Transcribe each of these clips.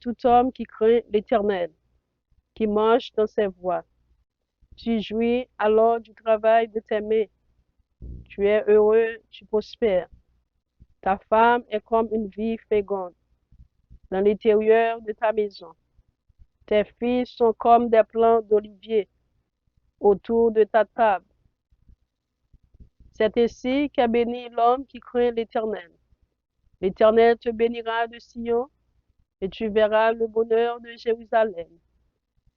tout homme qui craint l'Éternel, qui marche dans ses voies. Tu jouis alors du travail de tes mains. Tu es heureux, tu prospères. Ta femme est comme une vie féconde dans l'intérieur de ta maison. Tes filles sont comme des plants d'olivier autour de ta table. C'est ainsi qu'est béni l'homme qui craint l'Éternel. L'Éternel te bénira de Sion et tu verras le bonheur de Jérusalem.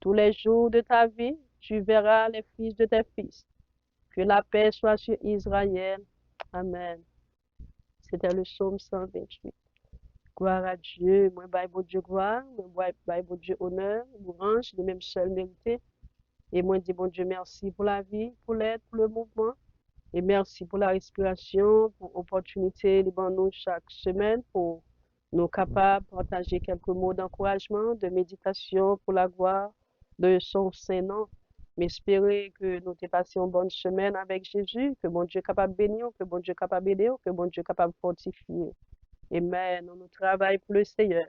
Tous les jours de ta vie, tu verras les fils de tes fils. Que la paix soit sur Israël. Amen. C'était le psaume 128. Gloire à Dieu. Moi, bye bon Dieu gloire. Moi, bye bon Dieu honneur, louange, le même seul mérité. Et moi, dis bon Dieu merci pour la vie, pour l'aide, pour le mouvement. Et merci pour la respiration, pour l'opportunité de nous chaque semaine, pour nous capables de partager quelques mots d'encouragement, de méditation pour la gloire de son Saint-Nom. M'espérer que nous te passions une bonne semaine avec Jésus, que bon Dieu est capable de bénir, que bon Dieu est capable d'aider, que bon Dieu est capable de fortifier. Amen. Nous travaillons pour le Seigneur.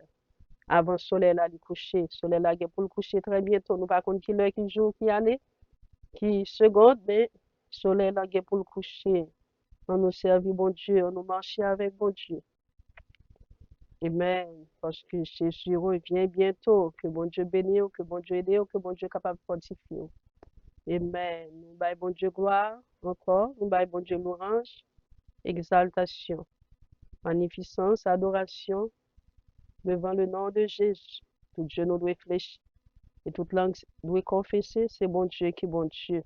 Avant le soleil là, de coucher. Le soleil là, pour le coucher très bientôt. Nous ne savons pas qui l'heure, qui jour, qui année, qui seconde, mais le soleil là, pour le coucher. On nous servit bon Dieu, on nous marchait avec bon Dieu. Amen. Parce que Jésus revient bientôt. Que bon Dieu bénisse, que bon Dieu aide, que bon Dieu est capable de fortifier. Amen. Nous baillons bon Dieu gloire encore. Nous baillons bon Dieu louange, exaltation, magnificence, adoration devant le nom de Jésus. Tout Dieu nous doit fléchir. Et toute langue doit confesser, c'est bon Dieu qui est bon Dieu.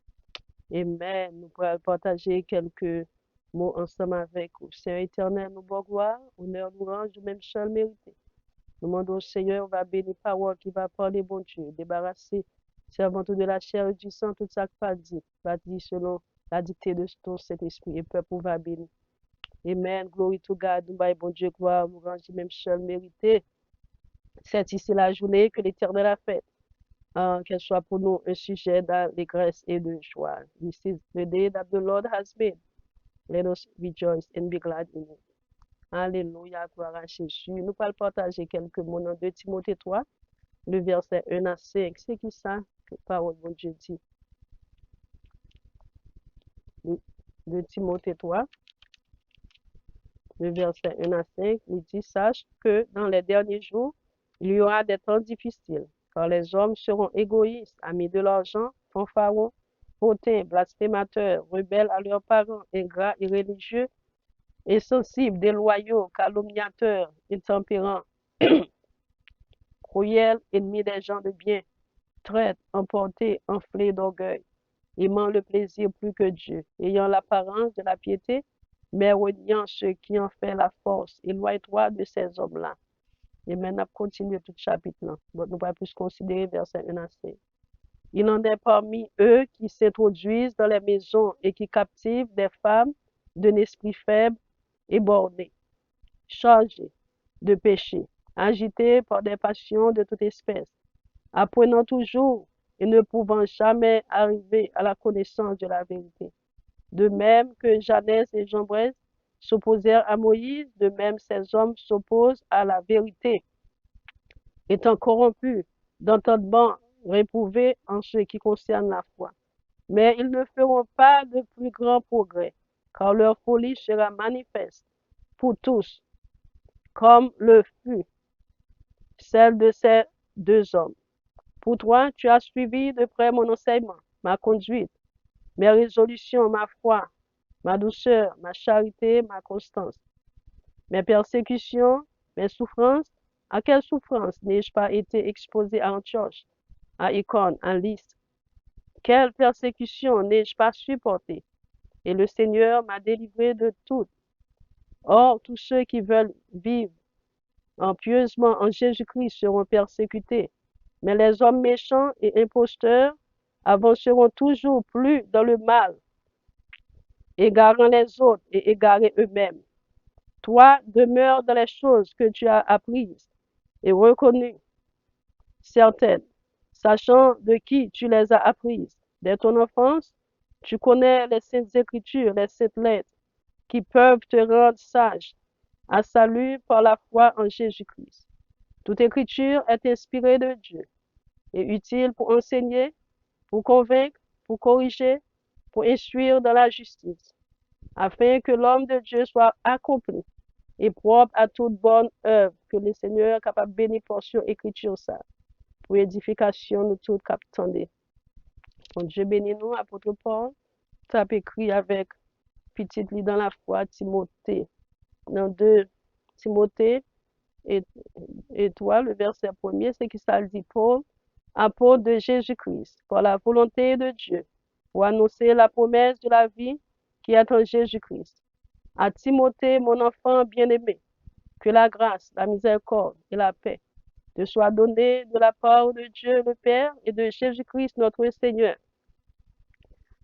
Amen. Nous pourrons partager quelques mots ensemble avec vous. Seigneur éternel, nous bon gloire, honneur, louange, du même seul mérité. Nous demandons au Seigneur, va bénir parole qui va parler, bon Dieu, débarrasser, servant de la chair et du sang, tout ça qui va dire selon la dictée de ton Saint-Esprit, et peuple va bénir. Amen. Glory to God. Nous baillons, bon Dieu, gloire, louange, du même seul mérité. C'est ici la journée que l'Éternel a faite. Qu'elle soit pour nous un sujet d'allégresse et de joie. This is the day that the Lord has made. Let us rejoice and be glad in it. Alléluia, gloire à Jésus. Nous allons partager quelques mots dans 2 Timothée 3, le verset 1 à 5. C'est qui ça que la parole de Dieu dit? 2 Timothée 3, le verset 1 à 5, il dit, sache que dans les derniers jours, il y aura des temps difficiles, car les hommes seront égoïstes, amis de l'argent, fanfarons, hautains, blasphémateurs, rebelles à leurs parents, ingrats et religieux, insensibles, déloyaux, calomniateurs, intempérants, cruels, ennemis des gens de bien, traîtres, emportés, enflés d'orgueil, aimant le plaisir plus que Dieu, ayant l'apparence de la piété, mais reniant ceux qui en fait la force. Éloigne-toi de ces hommes-là. Et maintenant, continue tout le chapitre-là. Bon, nous allons plus considérer verset 1 à 5. Il en est parmi eux qui s'introduisent dans les maisons et qui captivent des femmes d'un esprit faible et borné, chargées de péché, agitées par des passions de toute espèce, apprenant toujours et ne pouvant jamais arriver à la connaissance de la vérité. De même que Janès et Jambres s'opposèrent à Moïse, de même ces hommes s'opposent à la vérité, étant corrompus d'entendement réprouvés en ce qui concerne la foi. Mais ils ne feront pas de plus grands progrès, car leur folie sera manifeste pour tous, comme le fut celle de ces deux hommes. Pour toi, tu as suivi de près mon enseignement, ma conduite, mes résolutions, ma foi, ma douceur, ma charité, ma constance, mes persécutions, mes souffrances. À quelle souffrance n'ai-je pas été exposé à Antioche, à Icône, à Lystre? Quelle persécution n'ai-je pas supporté? Et le Seigneur m'a délivré de toutes. Or, tous ceux qui veulent vivre pieusement en Jésus-Christ seront persécutés. Mais les hommes méchants et imposteurs avanceront toujours plus dans le mal, égarant les autres et égarés eux-mêmes. Toi, demeure dans les choses que tu as apprises et reconnues, certaines, sachant de qui tu les as apprises. Dès ton enfance, tu connais les saintes écritures, les saintes lettres, qui peuvent te rendre sage, à salut par la foi en Jésus-Christ. Toute écriture est inspirée de Dieu et utile pour enseigner, pour convaincre, pour corriger, pour instruire dans la justice, afin que l'homme de Dieu soit accompli et propre à toute bonne œuvre, que le Seigneur est capable de bénir portion écriture ça, pour édification de tout cap tendez. Bon Dieu bénit nous, apôtre Paul, ça écrit avec petit lit dans la foi, Timothée, dans 2 Timothée et 3, le verset 1er, c'est qui ça dit, Paul, apôtre de Jésus-Christ, par la volonté de Dieu, pour annoncer la promesse de la vie qui est en Jésus-Christ. À Timothée, mon enfant bien-aimé, que la grâce, la miséricorde et la paix te soient données de la part de Dieu le Père et de Jésus-Christ notre Seigneur.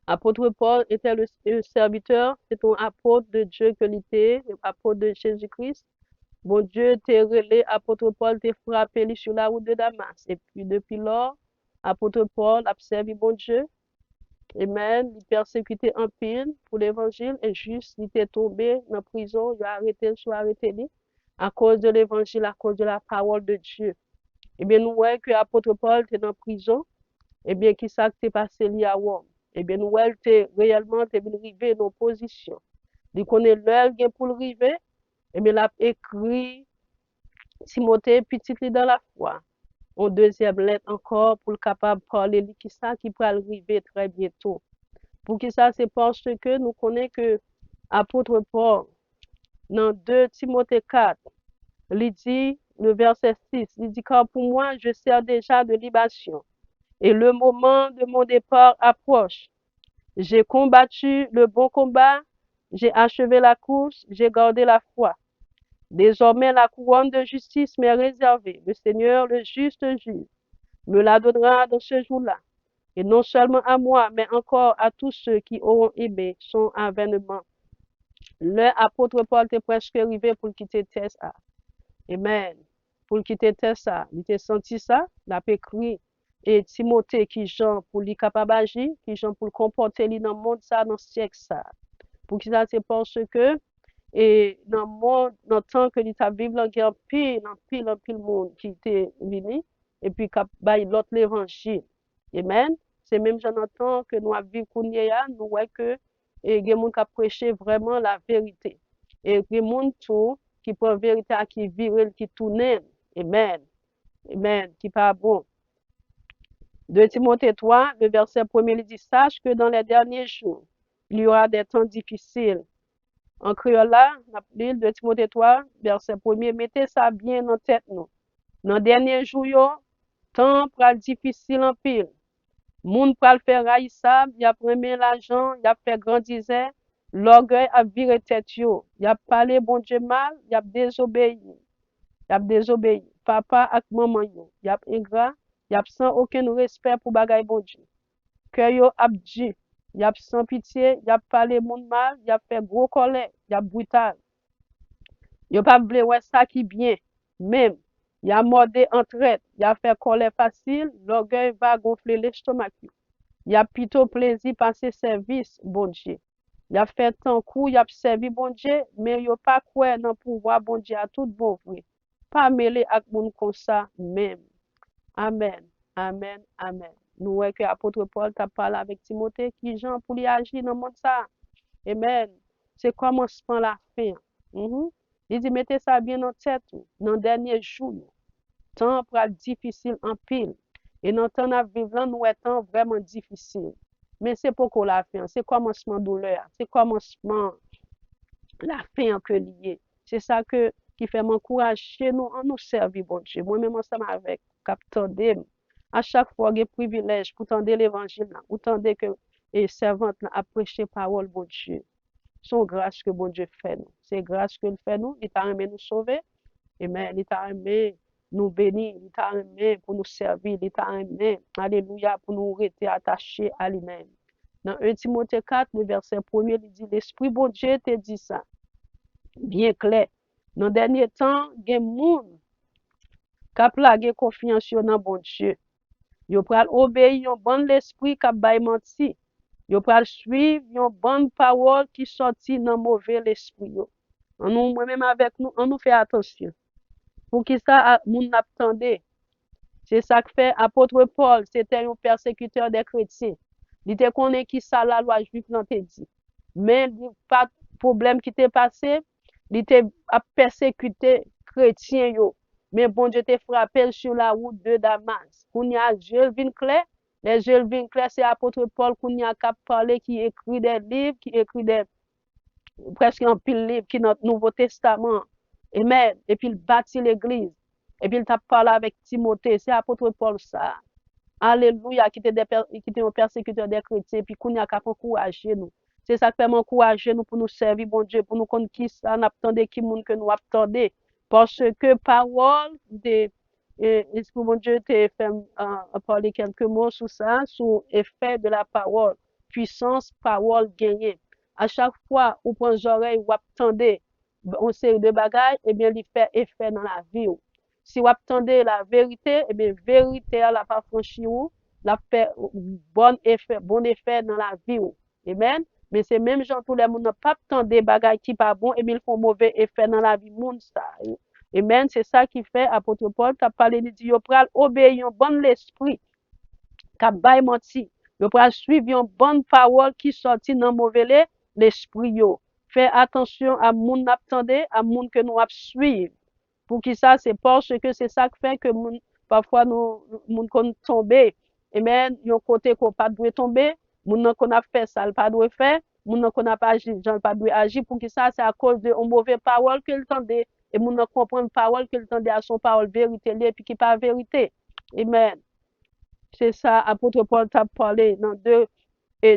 Apôtre Paul était le serviteur, c'est un apôtre de Dieu que l'était, apôtre de Jésus-Christ. Bon Dieu t'a relé, apôtre Paul t'a frappé sur la route de Damas. Et puis depuis lors, apôtre Paul a servi bon Dieu. Amen. Il persécuté en pile pour l'évangile et juste, il était tombé dans la prison, il a arrêté, lui, à cause de l'évangile, à cause de la parole de Dieu. Eh bien, nous voyons que l'apôtre Paul était dans la prison, eh bien, qui ça qui passé lui à Rome? Eh bien, nous voyons que réellement, il est arrivé dans position. Il connaît l'heure pour le river, eh bien, il a écrit Timothée, petit dans la foi. En deuxième lettre encore, pour le capable de parler, qui ça qui peut arriver très bientôt. Pour qui ça, c'est parce que nous connaissons que l'apôtre Paul, dans 2 Timothée 4, il dit, le verset 6, il dit, car pour moi, je sers déjà de libation, et le moment de mon départ approche. J'ai combattu le bon combat, j'ai achevé la course, j'ai gardé la foi. Désormais, la couronne de justice m'est réservée. Le Seigneur, le juste juge, me la donnera dans ce jour-là. Et non seulement à moi, mais encore à tous ceux qui auront aimé son avènement. L'apôtre Paul était presque arrivé pour quitter Tessa. Amen. Pour quitter Tessa, il était senti ça, il a écrit. Et Timothée qui Jean pour lui capable d'agir, qui Jean pour le comporter dans le monde ça, dans le siècle ça. Pour qui ça, c'est parce que et dans le monde, dans le temps que l'État vive, il y a pile monde qui était venu, et puis qui a l'autre l'évangile. Amen. C'est même temps que nous vivons nous voyons que il y a des gens qui prêché vraiment la vérité. Et il y a des gens qui prennent la vérité qui vivent, qui tournent. Amen. Amen. Qui pas bon. 2 Timothée 3, le verset 1er, il dit, sache que dans les derniers jours, il y aura des temps difficiles. En créole là, l'île de Timothée 3, verset 1er, mettez ça bien en tête nous. Dans les derniers jours, temps pral difficile en pile. Moun pral faire raïssable, y a premier l'argent, y a fait grandiser, l'orgueil a viré tête yo. Y a parlé bon Dieu mal, y a désobéi. Y a désobéi. Papa ak maman yo, y a ingrat, y a sans aucun respect pour bagay bon Dieu. Que yo ap di, y a sans pitié, y a parlé moun mal, y a fait gros colère, y a brutal. Yo pas vle wè ça qui bien, même. Y a mordé en traite, y a fait colère facile, l'orgueil va gonfler l'estomac. Y a plutôt plaisir passer service, bon Dieu. Y a fait tant coup, y a servi bon Dieu, mais yo pas quoi dans pouvoir bon Dieu à tout bon vrai. Pas mêlé ak moun comme ça même. Amen. Amen. Amen. Nous voyons que l'apôtre Paul t'a parlé avec Timothée qui Jean pour lui agir dans le monde ça. Amen. C'est commencement la fin. Il dit mettez ça bien en tête dans le dernier jour. Temps pour être difficile en pile. Et dans le temps à vivre là, nous étant vraiment difficile. Mais c'est pour qu'on la fin. C'est commencement douleur. C'est commencement la fin que lié. C'est ça qui fait m'encourager nous en nous servir, bon Dieu. Moi-même, ensemble avec Captain Dem, à chaque fois, j'ai privilège pour tendre l'évangile, ou tendre que les servantes a prêché parole, bon Dieu. Son grâce que bon Dieu fait nous. C'est grâce que fait nous. Il t'a aimé nous sauver. Amen. Il t'a aimé nous bénir. Il t'a aimé pour nous servir. Il t'a aimé, alléluia, pour nous rester attachés à lui-même. Dans 1 Timothée 4, le verset 1er, il dit, l'Esprit bon Dieu te dit ça. Bien clair. Dans le dernier temps, il y a des gens qui ont plagué confiance dans bon Dieu. Ils ont obéi un bon l'esprit qui a menti. Ils ont suivre une bonne parole qui sortit dans mauvais l'esprit. Moi-même avec nous, on nous fait attention. Pour qui ça, moun n'attendait. C'est ça que fait apôtre Paul, c'était un persécuteur des chrétiens. Il était connaît qui ça la loi juive n'a dit. Mais pas de problème qui t'est passé, il était à persécuter chrétiens yo. Mais bon Dieu t'est frappé sur la route de Damas. Qu'on y a Dieu vin clair, les Dieu vin clair c'est apôtre Paul qu'on y a cap parler qui écrit des livres, qui écrit des presque un pile livre qui est notre Nouveau Testament. Amen. Et puis il bâtit l'église. Et puis il t'a parlé avec Timothée. C'est apôtre Paul ça. Alléluia, qui était un persécuteur des chrétiens. Et puis qu'on a qu'à encourager nous. C'est ça qui fait m'encourager nous pour nous servir, bon Dieu, pour nous connaître qui ça, n'attendez qui monde que nous attendons. Parce que parole de, est-ce que mon Dieu t'a fait parler quelques mots sur ça, sur l'effet de la parole. Puissance, parole gagnée. À chaque fois, ou prend oreilles ou attendez on série de bagages, eh bien, il fait effet dans la vie. Si vous attendez la vérité, eh bien, vérité, la pas franchi ou, la fait bon effet dans la vie. Amen. Mais c'est même gens, tous les monde n'a pas attendre des bagages qui pas bon, et bien, ils font mauvais effet dans la vie monde ça. Amen. C'est ça qui fait, apôtre Paul, tu as parlé, il dit, yo pral obéir bon l'esprit, k'ap bay menti. Yo pral suivre une bonne parole qui sorti dans mauvais l'esprit yo. Fais attention à moun n'attendez, à moun que nous ap suivre. Pour qui ça, c'est parce que c'est ça qui fait que moun, parfois nous, moun kon tomber. Et même, yon côté qu'on pas doit tomber, moun nan qu'on a fait ça, pas doit faire, moun nan qu'on a pas agi, j'en pas doit agir. Pour qui ça, c'est à cause de une mauvaise parole qu'il tendait. Et moun nan comprendre parole qu'il tendait à son parole vérité, et puis qui pas vérité. Amen. C'est ça, apôtre Paul t'a parlé dans 2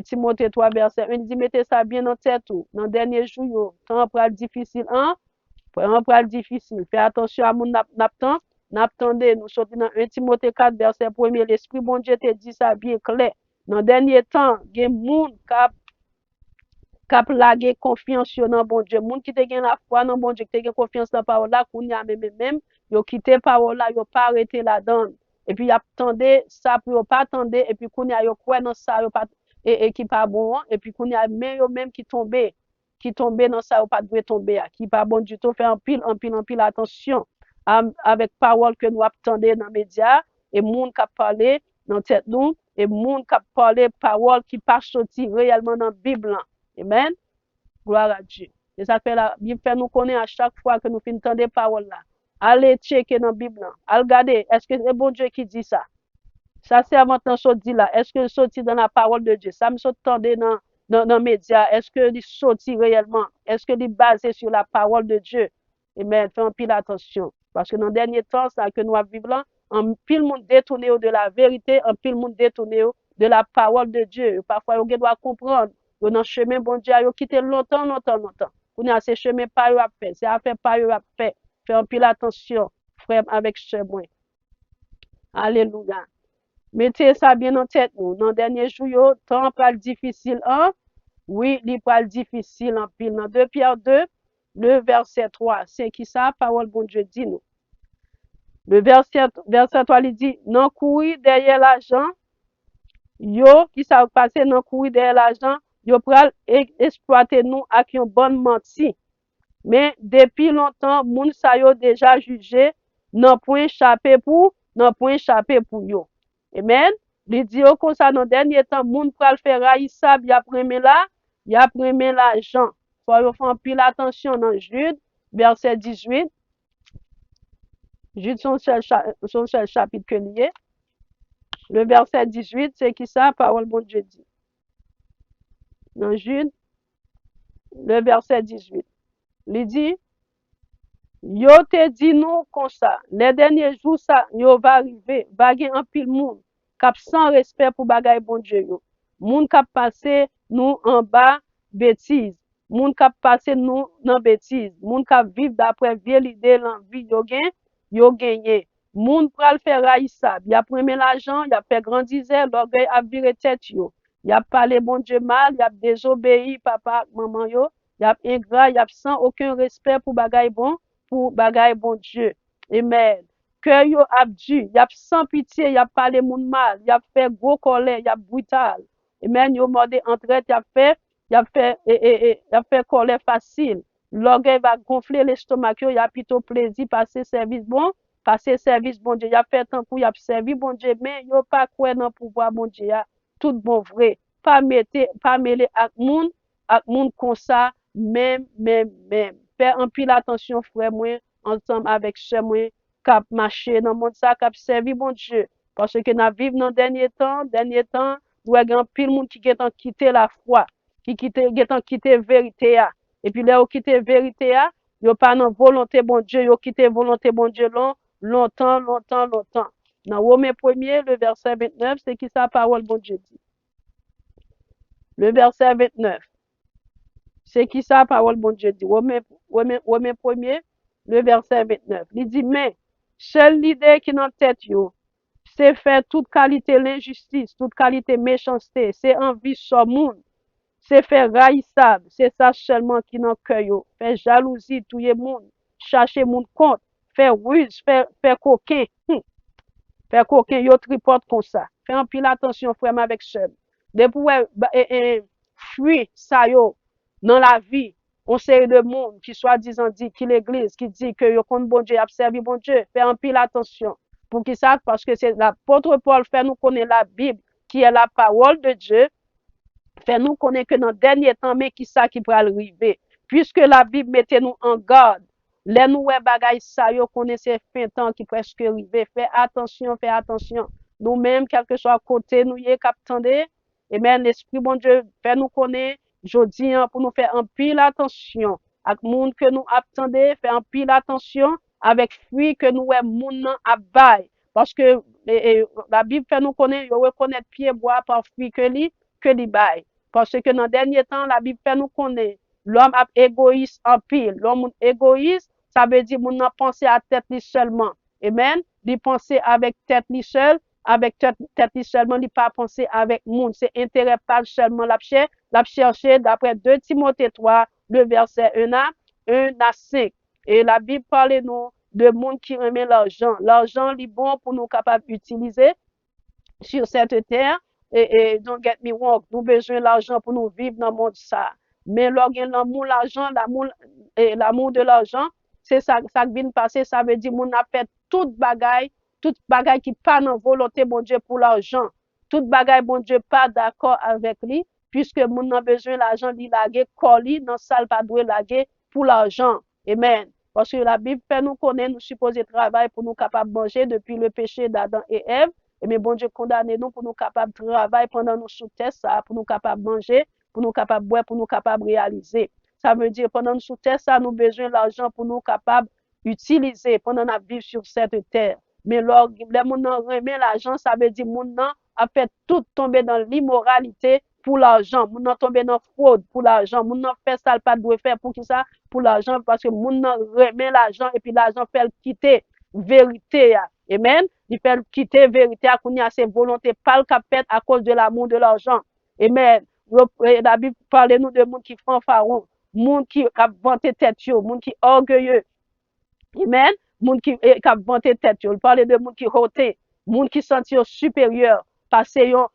Timothée 3, verset 1. Il dit, mettez ça bien en tête. Dans le dernier jour, temps pral difficile, hein? Temps pral difficile. Fais attention à mon naptan. N'attendez, nous sortons dans 1 Timothée 4, verset 1. L'Esprit bon Dieu te dit ça bien clair. Dans le dernier temps, il y a des gens kap lage confiance dans bon Dieu. Moun qui te gen la foi dans bon Dieu, qui te gen confiance dans parole là, qu'on y a même, yo quitté parole là, yo pas arrêté la donne. Et puis y attendait ça pour yo pas attendre et puis qu'on y a yo croire dans ça yo pas et qui pas bon et puis qu'on y a même qui tomber dans ça ou pas doit tomber qui pas bon du tout fait en pile attention avec parole que nous attendons dans les médias et monde qui parler dans tête nous et monde qui parler parole qui pas sorti réellement dans la Bible. Amen. Gloire à Dieu. Et ça fait la Bible fait nous connaître à chaque fois que nous finissons des paroles là. Allez checker dans la Bible. Allez regarder, est-ce que c'est bon Dieu qui dit ça? Ça c'est avant de dit là. Est-ce que sorti dans la parole de Dieu? Ça me saute dans les médias. Est-ce que il sorti réellement? Est-ce que il est basé sur la parole de Dieu? Et bien, fais un pile attention. Parce que dans le dernier temps, ça que nous vivons là, un pile monde détourné de la vérité, un pile monde détourné de la parole de Dieu. Parfois, on doit comprendre. Yo dans chemin bon Dieu, yo quitté longtemps. On a ces chemins pas yo a fait, c'est affaire pas yo a fait. Fais un pile attention, frère avec chez moi. Alléluia. Mettez ça bien en tête nous. Dans dernier jour yo, temps pas difficile hein? Oui, il pas difficile en pile. Dans 2 Pierre 2, le verset 3, c'est qui ça parole bon Dieu dit nous. Le verset 3 il dit non courir derrière l'argent. Yo qui ça passer non courir derrière l'argent. Yo pral exploiter nous avec une bonne menti. Mais depuis longtemps, moun sa yo déjà jugé, non point échappé pour yo. Amen. Il dit comme ça dans dernier temps, moun pral faire raïssa, y a premé l'argent. Faut yo faire pile attention dans Jude, verset 18. Jude son seul chapitre que lié. Le verset 18, c'est qui ça, parole bon Dieu dit. Dans Jude, le verset 18. Il dit, yo te dit nous comme ça, les derniers jours ça, yo va arriver, va gen un pile monde, kap sans respect pour bagay bon Dieu yo. Moun kap passe nous en bas bêtise, moun kap passe nous dans bêtise, moun kap vivre d'après vieille idée l'envie yo gagné. Moun pral faire raïssa, y a premé l'argent, y a fait grandiser, l'orgueil a viré tête yo. Y a parlé bon Dieu mal, y a désobéi papa, maman yo. Y a ingrat, y a sans aucun respect pour bagay bon Dieu. Amen. Cœur yo abdu, y a sans pitié, y a parlé moun mal, y a fait gros colère, y a brutal. Amen, yo mordé entraide, y a fait colère facile. L'orgueil va gonfler l'estomac, il y a plutôt plaisir, passer service bon Dieu. Il a fait tant pour y a servi bon Dieu, mais il pas quoi dans pouvoir bon Dieu, tout bon vrai. Pas mêler avec moun comme ça, même. Faire un pile attention, frère, moi, ensemble avec chez moi, cap marcher dans le monde ça, cap servi bon Dieu. Parce que nous vivons dans dernier temps, nous avons pile monde qui ont quitté la foi, qui ont quitté la vérité. Et puis là, ils quitté la vérité, ils pas dans volonté bon Dieu, ils quitté volonté bon Dieu longtemps. Dans Romains 1er, le verset 29, c'est qui sa parole bon Dieu dit. Le verset 29. C'est qui sa parole bon Dieu dit. Romains 1er, le verset 29. Il dit, mais, seule l'idée qui dans tête yo, c'est faire toute qualité l'injustice, toute qualité méchanceté, c'est envie sur monde, c'est faire raïssable, c'est ça seulement qui dans cœur yo, faire jalousie tout le monde, chercher monde compte, faire ruse, faire coquin, faire coquin, yo tripote comme ça. Fais un pile attention frère avec seul. Depuis fuir ça yo dans la vie, on série de monde qui soi-disant dit qui l'église qui dit que yo compte bon Dieu, a servi bon Dieu, fais un pile attention. Pour qui ça? Parce que c'est l'apôtre Paul fait nous connaître la Bible qui est la parole de Dieu. Fait nous connaître que dans le dernier temps, mais qui ça qui va arriver. Puisque la Bible mettait nous en garde. Les nouvelles bagailles ça, yo connaissez fin temps qui presque arrivé. Fais attention. Nous-mêmes, quel que soit côté, nous y est captandé. Et bien, l'Esprit bon Dieu fait nous connaître. Jodi, pour nous faire un pile attention. Avec monde que nous attendons, faire un pile attention. Avec fruit que nous est moun abaye. Parce que la Bible fait nous connaître, yo reconnaître pied bois par fruit que li baille. Parce que dans le dernier temps, la Bible fait nous connaître. L'homme est égoïste en pile. L'homme égoïste, ça veut dire qu'il n'a pensé à tête lui seulement. Amen. Il pense avec tête lui seul, avec tête lui seulement, il pas penser avec monde. C'est intérêt pas seulement la chercher d'après 2 Timothée 3, le verset 1 à 5. Et la Bible parle nous de monde qui remet l'argent. L'argent est bon pour nous capables d'utiliser sur cette terre. Et don't get me wrong, nous besoin l'argent pour nous vivre dans le monde ça. Mais l'amour, l'argent, l'amour de l'argent, c'est ça qui vient passer, ça veut dire qu'on a fait toute bagaille qui pas dans volonté bon Dieu pour l'argent. Toute bagaille bon Dieu pas d'accord avec lui, puisque mon a besoin l'argent li laguer colis dans salle pas doit laguer pour l'argent. Amen. Parce que la Bible fait nous connaître, nous supposons travailler pour nous capables de manger depuis le péché d'Adam et Ève. Et mais bon Dieu condamne nous pour nous capables de travailler pendant nous sous terre, ça, pour nous capables de manger, pour nous capables de boire, pour nous capables de réaliser. Ça veut dire pendant nous sous terre, ça, nous besoin l'argent pour nous capables d'utiliser pendant nous vivre sur cette terre. Mais lorsque les gens remet l'argent, ça veut dire que les a fait tout tomber dans l'immoralité pour l'argent. Les gens tomber dans la fraude pour l'argent. Les gens fait ça, pas doit faire pour qui ça? Pour l'argent, parce que les gens remet l'argent et puis l'argent fait le quitter vérité. Amen. Il fait quitter vérité à kounya ses volontés pas le capet à cause de l'amour de l'argent. Amen. La Bible parle nous de monde qui fanfaron, monde qui a vanté tête yo, monde qui orgueilleux. Amen. Monde qui a vanté tête yo. Il parle de monde qui hauté, monde qui senti supérieur, passer yon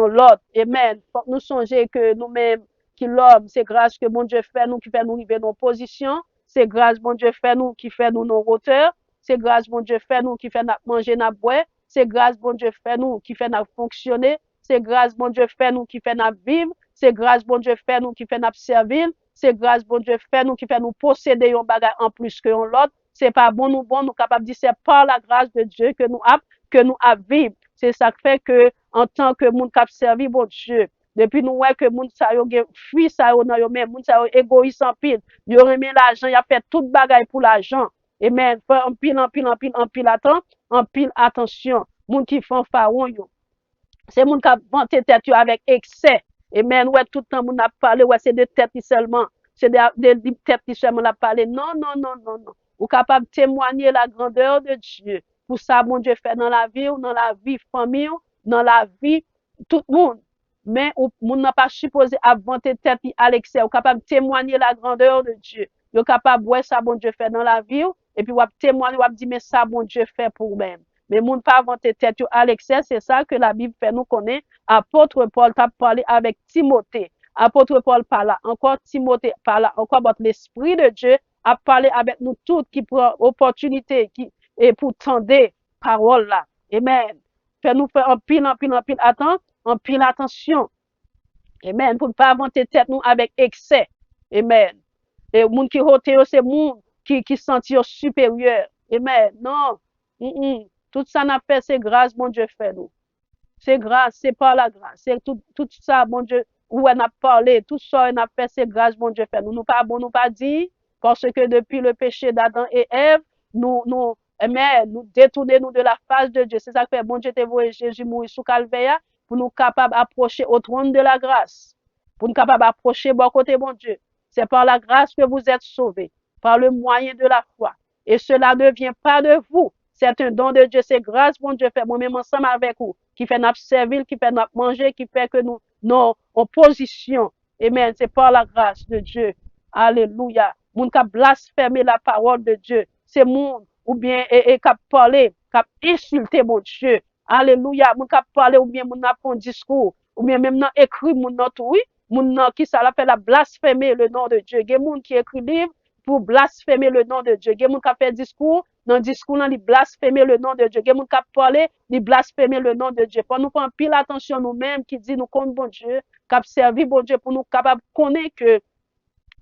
l'autre. Amen. Faut nous songer que nous-mêmes qui l'homme, c'est grâce que bon Dieu fait nous qui fait nous arriver dans position, c'est grâce bon Dieu fait nous qui fait nous nos hauteurs. C'est grâce bon Dieu fait nous qui fait nous manger, nous boire. C'est grâce bon Dieu fait nous qui fait nous fonctionner. C'est grâce bon Dieu fait nous qui fait nous vivre. C'est grâce bon Dieu fait nous qui fait nous servir. C'est grâce bon Dieu fait nous qui fait nous posséder un bagage en plus que l'autre. C'est pas bon nous capables de dire c'est par la grâce de Dieu que nous a vivre. C'est ça qui fait que en tant que monde qui servi bon Dieu. Depuis nous ouais que monde ça yo fuit ça yo dans yo même monde ça yo égoïste en pile. Yo remet l'argent, y a fait toute bagaille pour l'argent. Amen. En pile attention. Moun qui font pharaon yo. C'est moun qui vanté tête yo avec excès. Amen. Ouais, tout le temps moun a parlé, ouais, c'est de tête seulement. C'est de tête seulement la parler. Non. Ou capable de témoigner la grandeur de Dieu. Pour ça, mon Dieu fait dans la vie famille, dans la vie tout le monde. Mais moun n'a pas supposé vanter tête à l'excès. Ou capable de témoigner la grandeur de Dieu. Yo capable de voir ça bon Dieu fait dans la vie. Et puis, wap témoigner, wap dire, mais ça, bon Dieu fait pour même. Mais moun pas vanter tête à l'excès, c'est ça que la Bible fait nous connaître. Apôtre Paul t'a parlé avec Timothée. apôtre Paul par là, encore Timothée par là, encore l'Esprit de Dieu a parlé avec nous toutes qui prend opportunité et pour tendre parole là. Amen. Fais-nous faire en pile, en pile attention. Amen. Pour ne pas inventer tête nous avec excès. Amen. Et moun qui rote c'est moun qui sentit supérieur. Amen. Non. Tout ça n'a fait, c'est grâce, mon Dieu fait nous. C'est grâce, c'est par la grâce. C'est tout ça, mon Dieu, où on a parlé, tout ça, on a fait, c'est grâce, mon Dieu fait nous. Nous pas dit, parce que depuis le péché d'Adam et Ève, amen, nous détournons de la face de Dieu. C'est ça que fait, bon Dieu, te voye Jésus mourir sous Calvaire, pour nous capables d'approcher au trône de la grâce. Pour nous capables d'approcher bon côté, bon Dieu. C'est par la grâce que vous êtes sauvés, par le moyen de la foi. Et cela ne vient pas de vous. C'est un don de Dieu, c'est grâce, bon Dieu, fait moi-même ensemble avec vous, qui fait notre servir, qui fait notre manger, qui fait que nous, en position. Amen. C'est par la grâce de Dieu. Alléluia. Moun ka blasphémer la parole de Dieu. C'est moun, ou bien, ka parler, ka insulter mon Dieu. Alléluia. Moun ka parler, ou bien, moun na pon discours, ou bien, même nan écrit moun nan tout, oui. Moun nan qui ça l'appelle la blasphémer le nom de Dieu. Gen moun qui écrit livre pour blasphémer le nom de Dieu. Gen moun ka fait discours, dans le discours, il blasphémer le nom de Dieu. Gen moun ka parler, il blasphémer le nom de Dieu. Pour nous prendre pile attention nous-mêmes qui dit nous compte bon Dieu, cap servir bon Dieu pour nous capable connaître que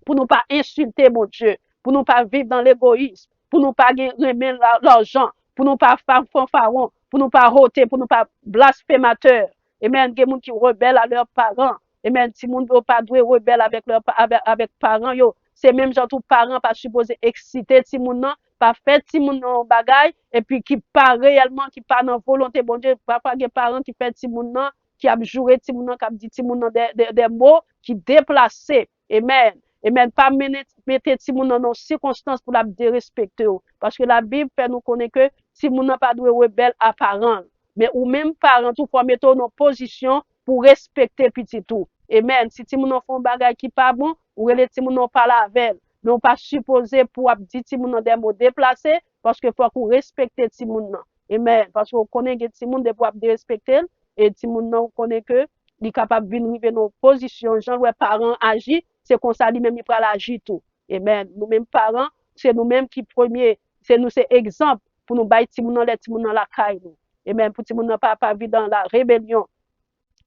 pour nous pas insulter mon Dieu, pour nous pas vivre dans l'égoïsme, pour nous pas remettre l'argent, pour nous pas faire fanfaron, pour nous pas roter, pour nous pas blasphémateur. Amen. Gen moun qui rebelle à leurs parents. Amen. Si moun ne pas doué rebelle avec leurs avec parents yo, c'est même genre tout parents pas supposé exciter ti moun nan, pas fait ti moun nan bagay et puis qui pas réellement qui pas dans volonté bon Dieu, parfois des parents qui fait ti moun nan, qui a joué ti moun nan, qui a dit ti moun nan des mots qui déplacé. Amen. Et même pas mettre ti moun dans circonstances pour la dérespecter. Parce que la Bible fait nous connaître que si moun n'a pas doué rebelle à parents, mais ou même parents tout faut mettre en position pour respecter petit tout. Amen. Si ti moun nan font bagay qui pas bon, ou relé ti moun nan parler avec, non pas supposé pour dire ti moun nan des mots déplacés parce que faut qu'on respecte ti moun nan. Amen. Parce qu'on connaît que ti moun de pour respecter et ti moun nan connaît que il capable venir arriver dans position, genre ouais parents agissent, c'est comme ça lui même il prend l'agir tout. Amen. Nous mêmes parents, c'est nous mêmes qui premier, c'est exemple pour nous bailler ti moun nan les ti moun nan la caille nous. Amen. Pour ti moun nan pas vivre dans la rébellion.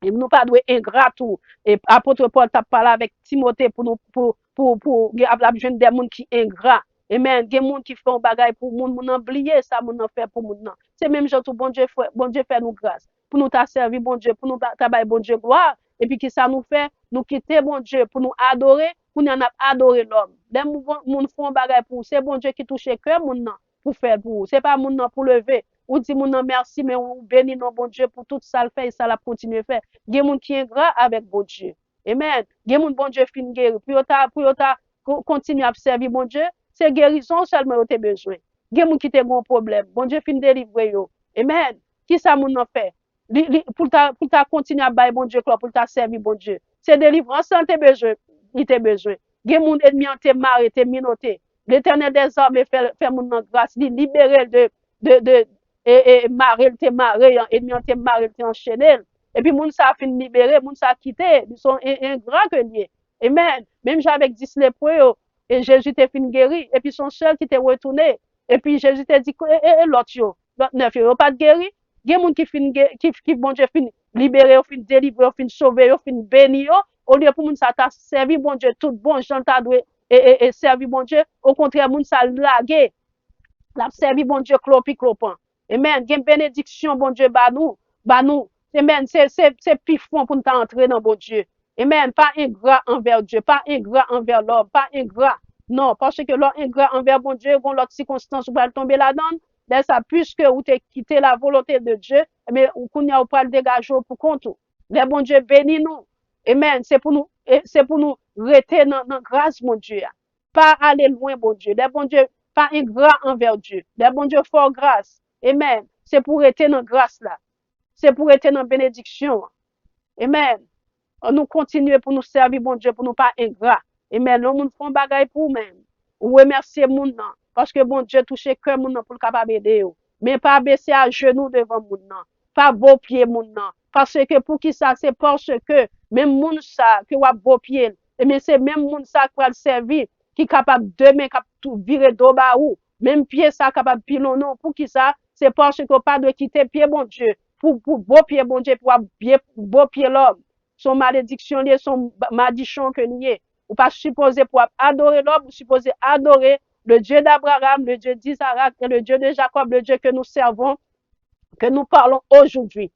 Et nous pas doit ingrat tout. Et apôtre Paul t'a parlé avec Timothée pour nous pour la jeune des monde qui ingrat. Amen. Des monde qui font bagay pour moun oublier ça moun fait pour moun nan. C'est même genre tout bon Dieu fait nous grâce. Pour nous t'a servi bon Dieu, pour nous t'a bail bon Dieu gloire et puis qui ça nous fait nous quitter bon Dieu pour nous adorer, pour nous adorer l'homme. Des moun font bagay pour c'est bon Dieu qui touche cœur moun nan pour faire pour. C'est pas moun nan pour lever. Ou dit moun nan merci mais ou béni non bon Dieu pour tout ça le fait et ça la continue faire. Gen moun qui ingrat avec bon Dieu. Amen. Gen moun bon Dieu fin guéri. Puis yo ta continue à servir bon Dieu, c'est guérison seulement yo te besoin. Gen moun qui te gon problème, bon Dieu fin délivrer yo. Amen. Qui ça moun nan fait? Pour ta continuer à bailler bon Dieu pour ta servir bon Dieu. C'est délivrance sans te besoin, il te besoin. Gen moun ennemi en te marre, te minoté. L'Éternel des armées fait moun nan grâce, li libérer de et marel te maré, ennemi te maré, te enchaîné. Et puis, moun sa fin libéré, moun sa quitté, ils sont ingrats que lié. Amen. Même j'avec 10 lépreux, et Jésus te fin guéri, et puis son seul qui te retourné. Et puis Jésus te dit, l'autre 9 yo, pas de guéri. Il y a moun qui fin, qui bon Dieu fin libéré, fin délivré, fin sauvé, fin béni, au lieu pour moun sa ta servi bon Dieu, tout bon, j'en t'a doué, et servi bon Dieu. Au contraire, moun sa lagué, la servi bon Dieu, clopi clopan. Amen. Gen bénédiction, bon Dieu, ba nous. Amen. C'est pifon pour nous entrer dans bon Dieu. Amen. Pas ingrat envers Dieu, pas ingrat envers l'homme, pas ingrat. Non, parce que l'homme ingrat envers bon Dieu, gon l'autre circonstance où va tomber là-dedans. Là, ça, puisque vous t'es quitté la volonté de Dieu, mais ou qu'on y a pas le dégage pour compte. Le bon Dieu bénit nous. Amen. C'est pour nous rester dans grâce, mon Dieu. Pas aller loin, bon Dieu. Le bon Dieu, pas ingrat envers Dieu. Le bon Dieu fort grâce. Amen. C'est pour être dans grâce là. C'est pour être dans bénédiction. Amen. Nous continuer pour nous servir, bon Dieu, pour nous pas ingrat. Amen. Nous moun font bagay pour même. Ou remercier moun nan. Parce que bon Dieu touche cœur moun nan pour le capable aider. Mais pas baisser à genoux devant moun nan. Pas beau pied moun nan. Parce que pour qui ça, c'est parce que même moun ça que wap beau pied, et mais c'est même moun ça qui va le servir, qui capable demain cap tout virer do ba ou, même pied ça capable pilon non, pour qui ça? C'est parce que pas de quitter pied bon Dieu, pour beau pied bon Dieu, pour bien beau pied l'homme. Son malédiction lié, son malédiction que lié. Ou pas supposé pour adorer l'homme, ou supposé adorer le Dieu d'Abraham, le Dieu d'Isaac et le Dieu de Jacob, le Dieu que nous servons, que nous parlons aujourd'hui.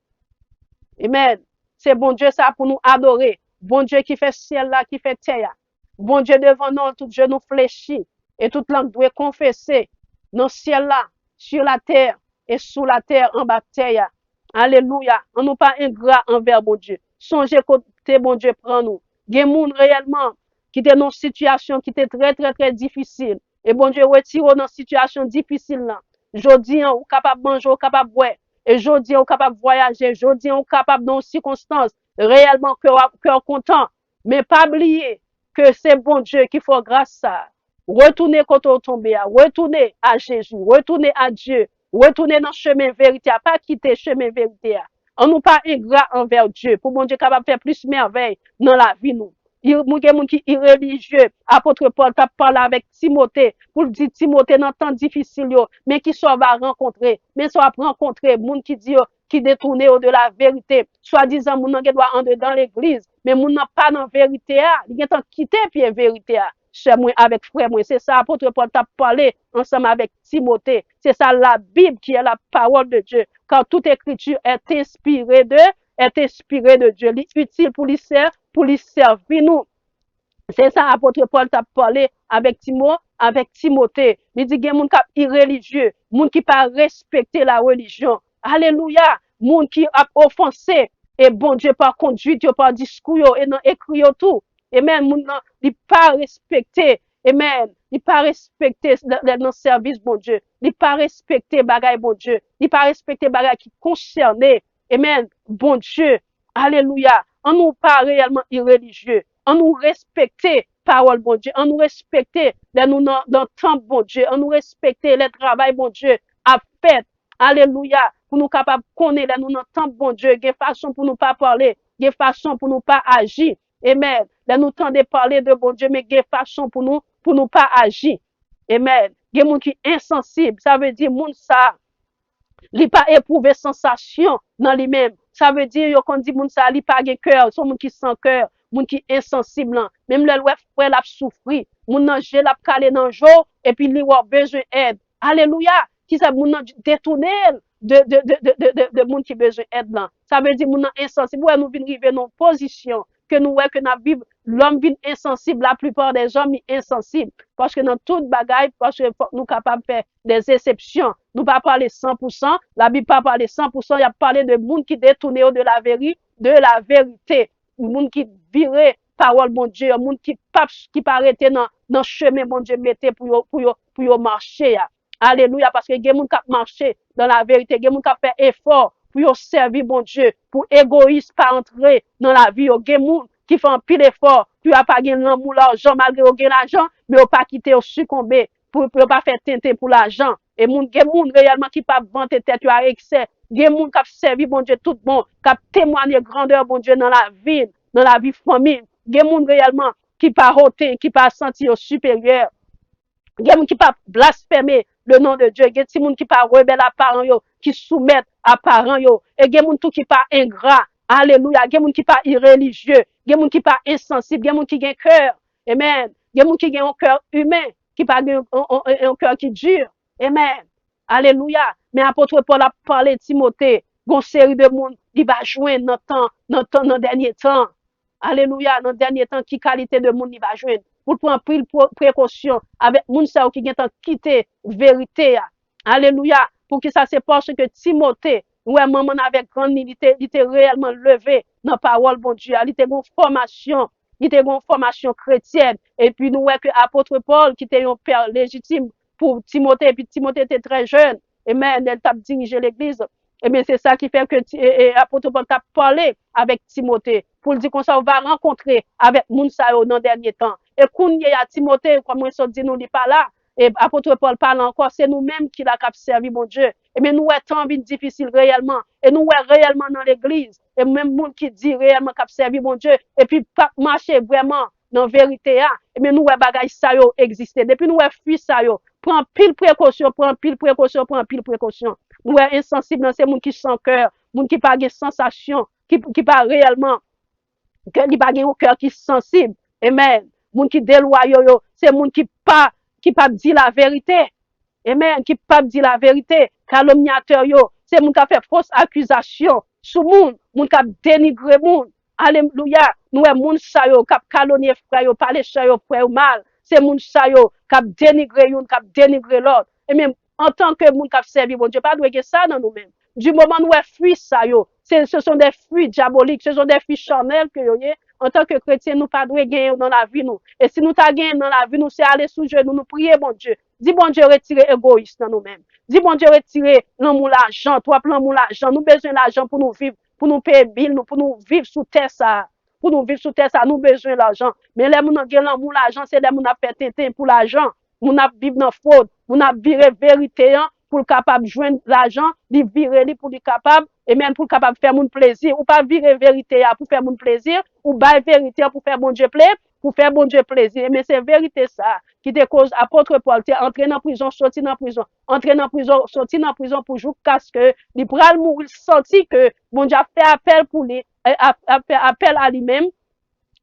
Amen. C'est bon Dieu ça pour nous adorer. Bon Dieu qui fait ciel là, qui fait terre. Bon Dieu devant nous, tout genou fléchit et toute langue doit confesser dans le ciel là, sur la terre et sous la terre en bas de terre. Alléluia. On nous pas ingrat envers bon Dieu. Songez côté bon Dieu prend nous. Gen moun réellement qui était dans une situation qui était très très très difficile. Et bon Dieu retire dans une situation difficile là. Jodi ou capable manger, ou capable boire. Et jodi ou capable voyager, jodi ou capable dans circonstances réellement cœur content. Mais pas oublier que c'est bon Dieu qui faut grâce à. Retournez quand on tombe, retournez à Jésus, retournez à Dieu, retournez dans le chemin vérité, pas quitter le chemin vérité. On nous pas ingrat envers Dieu, pour bon Dieu capable de faire plus merveille dans la vie nous. Il y a des gens qui sont religieux. Apôtre Paul t'a parlé avec Timothée pour dire Timothée dans temps difficile, mais qui soit va rencontrer, mais soit rencontrer moun qui dit qui détourne de la vérité. Soit disant moun qui doit entrer dans l'église, mais moun n'a pas dans vérité il a quitté puis vérité chez moi avec frère moi. C'est ça apôtre Paul t'a parlé ensemble avec Timothée. C'est ça la Bible qui est la parole de Dieu. Quand toute écriture est inspirée de Dieu, utile pour lui servir nous. C'est ça apôtre Paul t'a parlé avec Timothée. Il dit gen moun k'ap irreligieux, moun qui pas respecter la religion. Alléluia, moun qui a offensé et bon Dieu par conduite, par discours et dans écrit tout. Amen, moun nan li pas respecter. Amen. Il pas respecter dans service bon Dieu. Il pas respecter bagay bon Dieu. Il pas respecter bagay qui concerne. Amen. Bon Dieu. Alléluia. On nous pas réellement irreligieux. On nous respecter parole bon Dieu. On nous respecter nous dans temps bon Dieu. On nous respecter le travail bon Dieu a fait. Alléluia. Pour nous capable connaître nous dans temps bon Dieu. Des façon pour nous pas parler. Des façon pour nous pas agir. Amen. Là nous tendez parler de bon Dieu mais des façon pour nous pas agir. Amen. Des gens qui insensible. Ça veut dire moun ça li pas éprouver sensation dans lui-même. Ça veut dire yo kon dit moun ça li pas gen cœur, son moun qui sans cœur, moun qui insensible là. Même le frère l'a souffri, moun nan jè l'a calé dans jour et puis li wa besoin aide. Alléluia. Qui ça moun nan détourner de moun qui besoin aide là. Ça veut dire moun nan insensible. Ouais nous vinn river dans position que nous ouais que dans Bible l'homme vient insensible, la plupart des hommes sont insensibles parce que dans toute bagaille parce que nous capable faire des exceptions. Nous pas parler 100%, la Bible pas parler 100%, il a parlé de monde qui détourné de la vérité, monde qui virait parole bon Dieu, monde qui pas arrêté dans chemin bon Dieu mettait pour marcher. Alléluia parce que gen monde qui marcher dans la vérité, gen monde qui fait effort pour servir bon Dieu, pour égoïste pas entrer dans la vie, gen monde qui fait un pile effort, puis a pas gagner l'argent malgré au gain l'argent, mais au pas quitter au succomber pour pas faire tenter pour l'argent. Et moun gen moun réellement qui pas vanter tête à excès, gen moun qui servi bon Dieu tout bon, qui témoigner grandeur bon Dieu dans la vie famille, gen moun réellement qui pas roter, qui pas sentir supérieur. Gen moun qui pas blasphémer le nom de Dieu, gen ti moun qui pas rebelle à parents yo, qui soumettent à parents yo, et gen moun tout qui pas ingrat. Alléluia, gen moun qui pas irreligieux, gen moun qui pas insensible, gen moun qui gen cœur. Amen. Gen moun qui gen un cœur humain, qui pas un cœur qui dure. Amen. Alléluia. Mais apôtre Paul a parlé de Timothée, gon série de monde qui va joindre dans dernier temps. Alléluia, dans dernier temps qui qualité de monde il va joindre pour prendre précaution avec moun sa qui gen quitter vérité. Alléluia, pour que ça c'est parce que Timothée ouais maman avec grande il était réellement levé dans parole bon Dieu, il était une formation chrétienne et puis nous ouais que apôtre Paul qui était un père légitime pour Timothée, et puis Timothée était très jeune, et même elle t'a dirigé l'église. Et bien c'est ça qui fait que apôtre Paul t'a parlé avec Timothée pour dire qu'on ça va rencontrer avec moun sa yo dans dernier temps. Et kounya Timothée comme moi ça dit nous n'est pas là, et apôtre Paul parle encore, c'est nous-mêmes qui la cap servi, bon Dieu. Et mais nous, temps vie difficile réellement. Et nous, réellement dans l'église. Et même monde qui dit réellement cap servi, bon Dieu. Et puis, pas marcher vraiment dans vérité, et mais nous, bagay ça yo existe. Depuis nous, fuit ça yo. Prends pile précaution, prends pile précaution, prends pile précaution. Nous, insensible, c'est monde qui sans cœur, monde qui pas de sensation, qui pas réellement, qui pas au cœur qui sensible. Amen. Moun qui déloyaux yo, c'est moun qui pas dit la vérité. Amen, qui pas dit la vérité. Calomniateur yo, c'est moun qui a fait fausse accusation sous moun qui a dénigré moun. Alléluia. Nous moun sa yo, qui a calomnié frère yo, parler sa yo frère mal. C'est moun sa yo, qui a dénigré yon, qui a dénigré l'autre. Et même en tant que moun qui a servi bon Dieu, pas doué que ça dans nous-mêmes. Du moment où fruits ça yo, ce sont des fruits diaboliques, ce sont des fruits charnels que yo, en tant que chrétien, nous pas doué gagner dans la vie nous. Et si nous t'a gagné dans la vie nous, c'est aller sous genoux, nous prier bon Dieu. Dis bon Dieu retirer égoïste dans nous-mêmes. Dis bon Dieu retirer l'amour l'argent, toi l'amour l'argent, nous besoin d'argent pour nous vivre, pour nous payer bill, nous pour nous vivre sous terre ça. Pour nous vivre sous terre ça, nous besoin d'argent. Mais les moun qui l'amour l'argent, c'est les moun a fait tintin pour l'argent. Moun a vivre dans fraude, moun a virer vérité pour capable joindre l'argent, li virer li pour li capable et même pour capable faire mon plaisir ou pas virer vérité pour faire mon plaisir ou bail vérité pour faire bon Dieu plaisir, pour faire bon Dieu plaisir. Mais c'est vérité ça qui te cause apôtre Paul t'es entré dans prison, sorti dans prison, entré dans prison, sorti dans prison pour jouer casque, li pral mourir senti que bon Dieu a fait appel pour lui, appel à lui-même.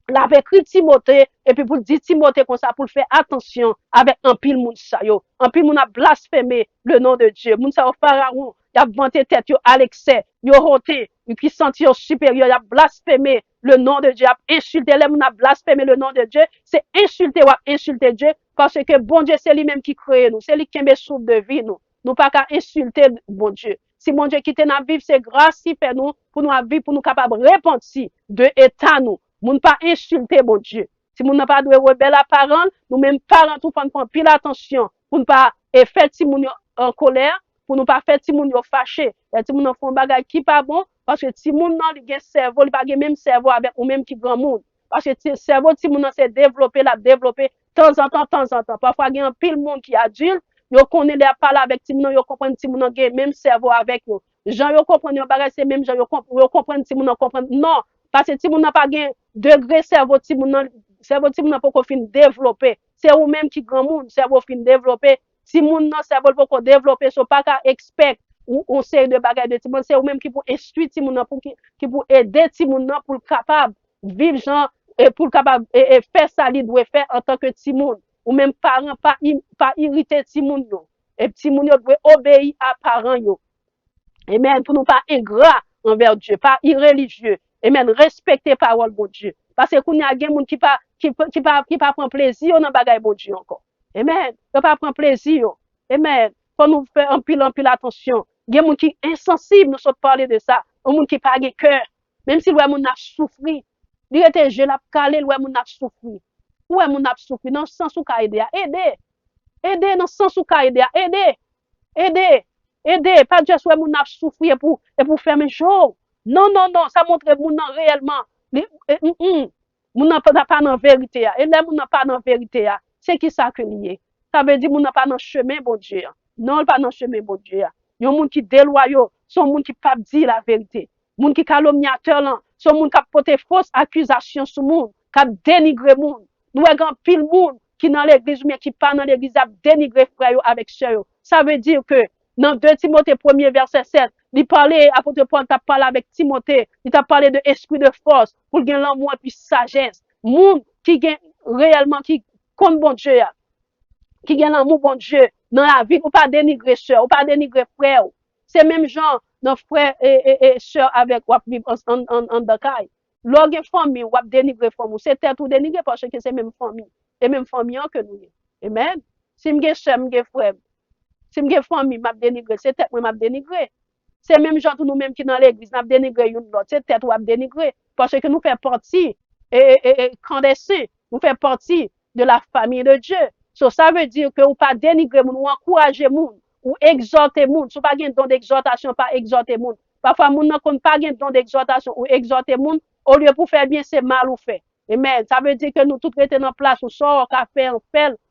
La écrit Timothée, et puis pour dire Timothée comme ça, pour faire attention avec un pile moun sa yo. Un pile moun a blasphémé le nom de Dieu. Moun sa yo pharaon, y a vanté tête yo à l'excès, yo hoté, qui senti yo supérieur, y a blasphémé le nom de Dieu, y a insulté les moun a blasphémé le nom de Dieu. C'est insulter ou insulter Dieu, parce que bon Dieu, c'est lui-même qui crée nous, c'est lui qui met souffle de vie nous. Nous pas qu'à insulter bon Dieu. Si bon Dieu quitte nous vivre, c'est grâce qui fait nous, pour nous vivre, pour nous capables de repentir de état nous. Moun pas insulter bon Dieu. Si moun n'a pas de rebelle à parents, nous même parents tout prendre pile attention pour ne pas faire ti moun en colère, pour ne pas faire ti moun fâché. Et ti moun font bagay qui pas bon parce que ti moun nan li gen cerveau, li pas gen même cerveau avec ou même qui grand monde. Parce que ti cerveau ti moun c'est développer temps en temps. Parfois gen un pile monde qui adulte, yo connaît les parler avec ti moun, yo comprendre ti moun gen même cerveau avec yo. Gens yo comprendre yo bagay c'est même gens yo comprendre ti moun comprendre. Non, parce que ti moun n'a pas gen degré cerveau ti moun nan pas fin développer. C'est ou même qui grand monde cerveau fin développer. Ti moun nan cerveau pas développer, so pas ka expect ou on sait de bagay de ti moun, c'est ou même qui pour instruire ti moun nan pour qui pour aider ti moun nan pour capable vivre genre et pour capable et faire ça li doit faire en tant que ti moun ou même parents pas irriter ti moun yo. Et ti moun yo doit obéir à parents yo. Et même pour nous pas ingrat envers Dieu, pas irreligieux. Et même respecter parole bon Dieu. Parce que qu'on y a des gens qui pas prend plaisir dans bagay bon Dieu encore. Amen. Qui pas prend plaisir. Amen. Faut nous faire un pile attention. Il y a des gens qui insensibles nous sommes parler de ça. Un monde qui pas de cœur. Même si le monde a souffri. Il était je l'a calé le monde a souffri. Ouais monde a souffri dans le sens où ka aider. Aider dans le sens où ka aider. Aider. Pas juste ouais monde a souffri et pour faire mes choses. Non, ça montre que moun nan réellement, moun nan pas dans vérité. Et là, moun nan pas dans vérité. C'est qui ça que lié? Ça veut dire moun nan pas dans chemin, bon Dieu. Non, pas dans chemin, bon Dieu. Yon moun qui déloyaux, son moun qui pas dit la vérité. Moun qui calomniateur là, son moun qui porte fausse accusation sur moun, qui dénigre moun. Nous avons pile moun qui dans l'église, mais qui pas dans l'église, a dénigré frère avec sœur. Ça veut dire que dans 2 Timothée 1er verset 7, il parlait, apôtre Paul t'a parlé avec Timothée, il t'a parlé de esprit de force, pour gagner l'amour et puis sagesse. Moun qui gagne réellement, qui compte bon Dieu, qui gagne l'amour bon Dieu dans la vie, ou pas dénigrer sœur, ou pas dénigrer frère. C'est même genre, nos frères et sœurs avec, ou vivre en Dakar. Lorsque famille, ou dénigrer famille, c'est tout dénigrer parce que c'est même famille. Et même famille que nous. Amen. Si m'ge sœur, m'ge frère, si m'ge famille, m'a dénigré, c'est tête moi m'a dénigré. C'est même gens nous même qui dans l'église n'a dénigré une l'autre, c'est tête ou dénigré parce que nous fait partie et quand des saints, nous fait partie de la famille de Dieu. So, ça veut dire que ou pas dénigrer moun, ou encourager moun, ou exhorter moun, si pas gen don d'exhortation, pas exhorter moun. Parfois moun nan kon pas gen don d'exhortation ou exhorter moun, au lieu pour faire bien c'est mal ou fait. Amen. Ça veut dire que nous tout rete en place ou sort qu'a fait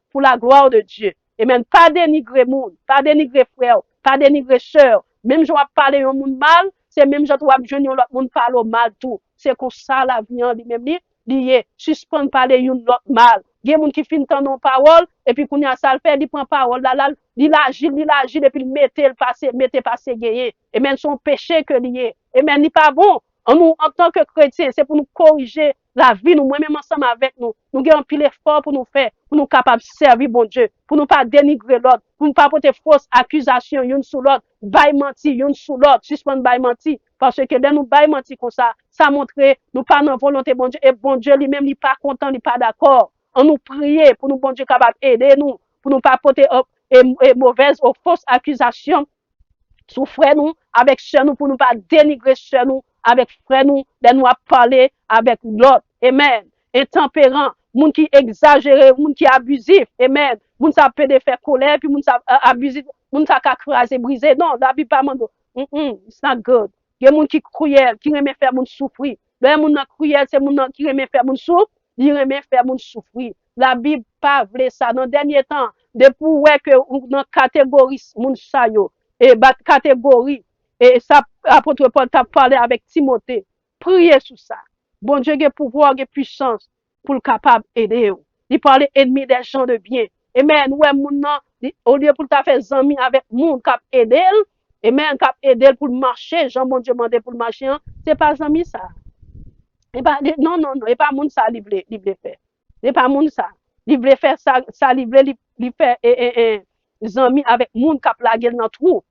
pour la gloire de Dieu. Amen. Pas dénigrer monde, pas dénigrer frère, pas dénigrer sœur. Même je vais parler un monde mal, c'est même je dois jeune l'autre monde parler mal tout. C'est comme ça la vie en lui-même lié, suspend parler une l'autre mal. Il y a des gens qui finissent ton parole et puis quand il y a ça le fait, il prend parole là, il agit et puis il mette passer gagner. Et même son péché que lié. Et même il pas bon. Nous, en tant que chrétiens, c'est pour nous corriger la vie, nous, moi-même ensemble avec nous. Nous avons un pile effort pour nous faire, pour nous capables de servir bon Dieu, pour nous pas dénigrer l'autre, pour nous pas porter fausse accusation une sur l'autre, bail menti une sur l'autre, suspendre bail menti. Parce que dès nous bail menti comme ça montre nous pas dans volonté bon Dieu, et bon Dieu lui-même, il pas content, il pas d'accord. On nous prier pour nous, bon Dieu, capable d'aider nous, pour nous pas porter mauvaise ou fausse accusation sous frère nous, avec chez nous, pour nous pas dénigrer chez nous, avec frère nous, de nous parler avec l'autre. Amen. Intempérant, moun qui exagéré, moun qui abusif. Amen. Moun ça peut de faire colère, puis moun ça abusif, moun ça craser, briser. Non, la Bible pas mando. It's not good. Il y a moun qui cruel, qui remet faire moun souffrir. Le moun cruel, c'est moun qui remet faire moun souffrir, il remet faire moun souffrir. La Bible pas vle ça. Dans dernier temps, depuis ouais que dans catégorie moun sa yo, et catégorie, et ça, apôtre Paul t'a parlé avec Timothée. Priez sur ça. Bon Dieu a pouvoir, a puissance pour le capable d'aider. Il parle ennemi des gens de bien. Amen. Ouais, moun au lieu pour t'a fait amis avec moun cap aider, amen, cap aider pour marcher, Jean bon Dieu mandé pour marcher, c'est pas ami ça. Et pas non, et pas moun ça li vle faire. Et pas moun ça. Li vle faire ça li faire amis avec moun cap la gueule dans trou.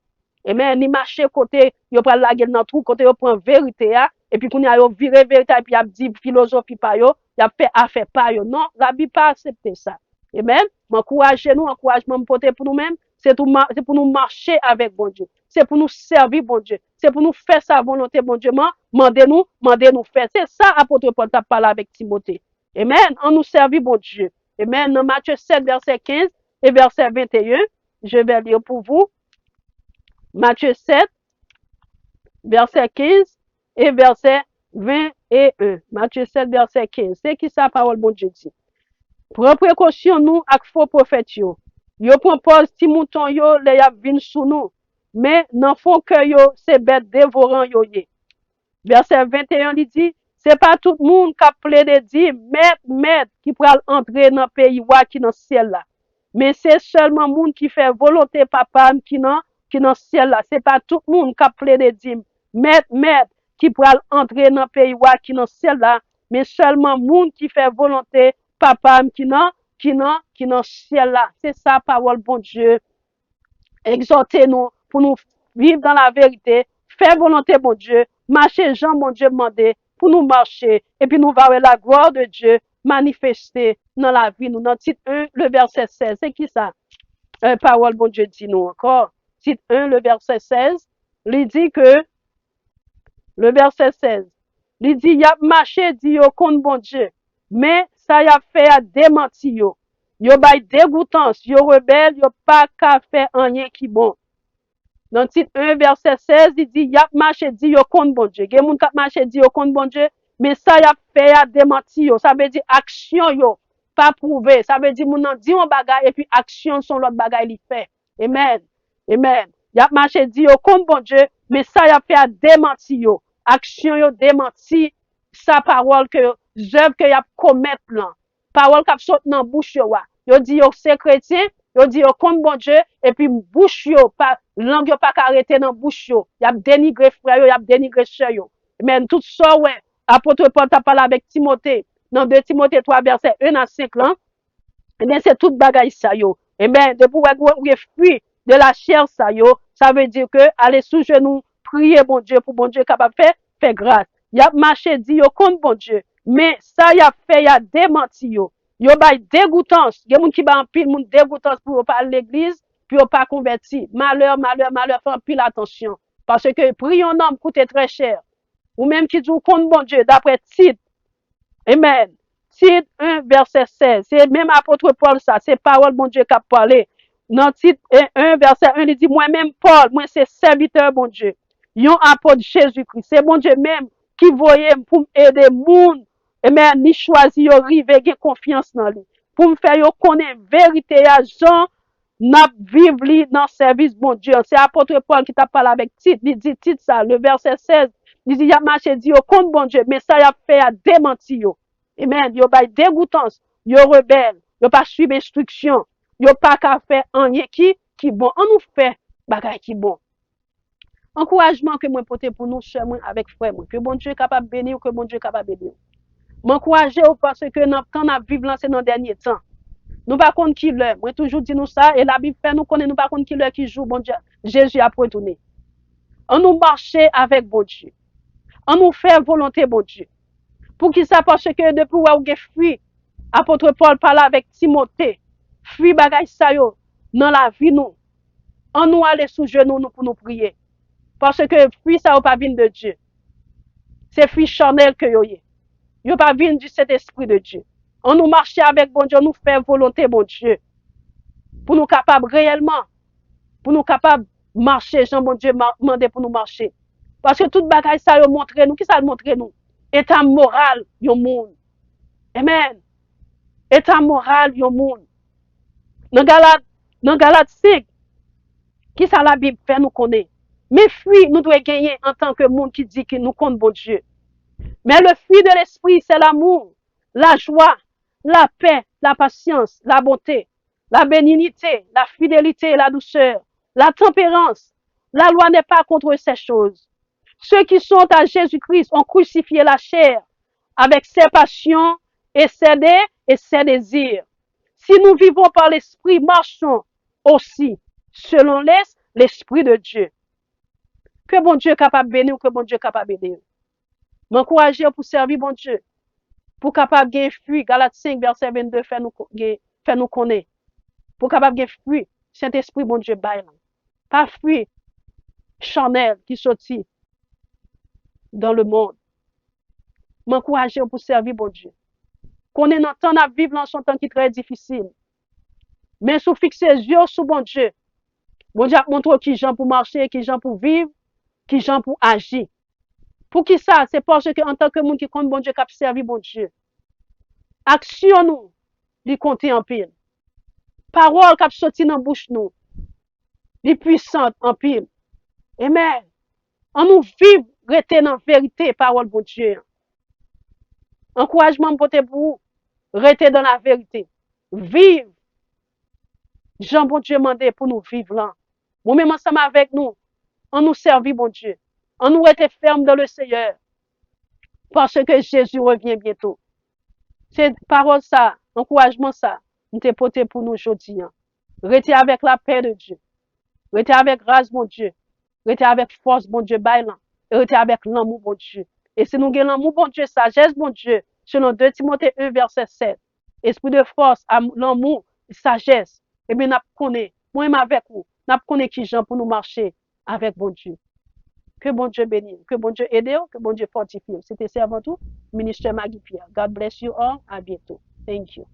Et mais ni marcher côté yo prend la gueule dans trou côté yo prend vérité et puis qu'on y a yo viré vérité et puis y a dit philosophie pa yo y a fait affaire pa yo non la Bible pas accepter ça. Amen. M'encourager nous encouragement porter pour nous-mêmes c'est pour nous marcher avec bon Dieu. C'est pour nous servir bon Dieu. C'est pour nous faire sa volonté bon Dieu. Mandez-nous faire. C'est ça apôtre Paul t'a parlé avec Timothée. Amen. On nous servir bon Dieu. Amen. Dans Matthieu 7 verset 15 et verset 21, je vais lire pour vous. Matthieu 7, verset 15 et verset 21. Matthieu 7, verset 15. C'est qui ça, parole bon Dieu dit. Prends précaution nous avec faux prophètes yo. Yo propose ti mouton yo le y a vin sous nous. Mais dans fond que yo, c'est bête dévorant yo ye. Verset 21 il dit, c'est pas tout le monde qui a plaidé dit, maître, qui pourra entrer dans le pays qui dans le ciel là. Mais c'est seulement monde qui fait volonté papa qui dans ciel là, c'est pas tout le monde qui a plaidé dit maître qui pourra entrer dans le pays qui dans ciel là, mais seulement monde qui fait volonté papa qui dans ciel là. C'est ça parole bon Dieu. Exhortez-nous pour nous vivre dans la vérité, faire volonté bon Dieu, marcher Jean bon Dieu demandé pour nous marcher et puis nous voir la gloire de Dieu manifester dans la vie nous. Dans titre 1 le verset 16, c'est qui ça? Parole bon Dieu dit nous encore. Titre 1, le verset 16, il dit que, le verset 16, il dit, y a marché, dit yo contre bon Dieu, mais ça y a fait à démentir yo. Yo bay dégoûtance, yo rebelle, yo pas qu'à faire rien qui bon. Dans titre 1, verset 16, il dit, y a marché, dit yo contre bon Dieu. Gen moun k'ap marché, dit yo contre bon Dieu, mais ça y a fait à démentir yo. Ça veut dire action yo, pas prouvé. Ça veut dire moun nan dit on bagay, et puis action son l'autre bagay li fait. Amen. Amen. Y a marché dit yo contre bon Dieu, mais ça y a fait à démentir yo. Action yo démenti sa parole que œuvre que y a commettre là. Parole qui saute dans bouche yo. Yo dit yo c'est chrétien, yo dit yo contre bon Dieu et puis bouche yo pas langue yo pas arrêter dans bouche yo. Y a dénigré frère yo, y a dénigré sœur yo. Mais tout ça ouais, apôtre Paul t'a parlé avec Timothée dans 2 Timothée 3 verset 1 à 5 là. Eh bien c'est toute bagaille ça yo. Eh bien de pouvoir fuir de la chair ça yo, ça veut dire que aller sous genoux, prier bon Dieu pour bon Dieu capable faire grâce. Y a marché dit yo contre bon Dieu, mais ça y a fait y a démenti yo. Yo bay dégoûtance, y a moun qui ba en pile moun dégoûtance pour pas l'église, puis yo pas converti. Malheur, fait en pile attention parce que prier un homme coûte très cher. Ou même qui dit contre bon Dieu d'après Tite. Amen. Tite 1 verset 16, c'est même apôtre Paul ça, c'est parole bon Dieu qui a parlé. Dans Tite 1 verset 1, il dit moi-même Paul, moi c'est serviteur bon Dieu. Yon apôtre Jésus-Christ, c'est bon Dieu même qui voyait pour aider moun. Et mais ni choisi yo rive gen confiance dans lui. Pour me faire yo connaître vérité à Jean n'a vivre li dans service bon Dieu. C'est apôtre Paul qui t'a parlé avec Tite. Il dit Tite ça, le verset 16. Il dit, y a marché dit, au compte bon Dieu, mais ça y a fait à démentir yo. Amen. Yo pas dégoûtance, yo rebelle, yo pas suivre instruction, yo pas qu'à faire rien qui bon. On nous fait bagay qui bon. Encouragement que moi porter pour nous chers moi avec frère moi, que bon Dieu est capable de bénir, que bon Dieu est capable de bénir. M'encourager parce que dans temps n'a vivre là c'est dans dernier temps. Nous pas contre qui l'heure. Moi toujours dit nous ça et la Bible fait nous connaît nous pas contre qui l'heure qui joue bon Dieu. Jésus a retourné. On nous marcher avec bon Dieu. On nous fait volonté bon Dieu. Pour qui ça parce que depuis où on fruit apôtre Paul parle avec Timothée. Fruit bagay ça yo dans la vie nous. On nous aller sous genoux nous pour nous prier. Parce que fruit ça ou pas vient de Dieu. C'est fruit charnel que yo yé. Yo pas vient du Saint-Esprit de Dieu. On nous marche avec bon Dieu, on nous fait volonté bon Dieu. Pour nous capables réellement, pour nous capables marcher, Jean bon Dieu mandé pour nous marcher. Parce que toute bagaille ça yo montre nous, qui ça montre nous? État moral yo monde. Amen. État moral yo monde. Dans Galate 5, qui ça la Bible fait nous connaître? Mais fruit nous devons gagner en tant que monde qui dit que nous compte bon Dieu. Mais le fruit de l'esprit, c'est l'amour, la joie, la paix, la patience, la bonté, la bénignité, la fidélité, la douceur, la tempérance. La loi n'est pas contre ces choses. Ceux qui sont à Jésus-Christ ont crucifié la chair avec ses passions et ses désirs. Si nous vivons par l'esprit, marchons aussi selon l'esprit de Dieu. Que bon Dieu est capable de bénir ou que bon Dieu est capable de bénir. M'encourager pour servir bon Dieu. Pour capable de fruit. Galates 5, verset 22, fait nous connaître. Pour capable de fruit. Saint-Esprit, bon Dieu, bail. Pas fruit charnel qui sortit dans le monde. M'encourager pour servir bon Dieu. Qu'on est dans temps à vivre dans son temps qui est très difficile. Mais sous fixer les yeux sur bon Dieu. Bon Dieu montre qui gens pour marcher, qui gens pour vivre, qui gens pour agir. Pour qui ça? C'est parce que en tant que monde qui compte bon Dieu, qui a servi bon Dieu. Action nous, li compter en pile. Parole qui a sorti dans bouche nous, li puissante en pile. Amen. On nous vive, rester dans vérité, parole bon Dieu. Encouragement pour vous, rester dans la vérité. Vive. Jean bon Dieu mandé pour nous vivre là. Nous même ensemble avec nous, on nous servit bon Dieu. On nous était ferme dans le Seigneur. Parce que Jésus revient bientôt. C'est parole ça, encouragement ça, nous te porté pour nous aujourd'hui. Restez avec la paix de Dieu. Restez avec grâce, mon Dieu. Restez avec force, bon Dieu, bailant. Et restez avec l'amour, bon Dieu. Et si nous avons l'amour, bon Dieu, sagesse, bon Dieu, selon 2 Timothée 1, verset 7. Esprit de force, l'amour, sagesse. Et bien, nous connaissons, moi-même avec vous, nous connaissons qui gens pour nous marcher avec bon Dieu. Que bon Dieu bénisse, que bon Dieu aide, que bon Dieu fortifie. C'était servant tout, ministère Maggie Pierre. God bless you all. À bientôt. Thank you.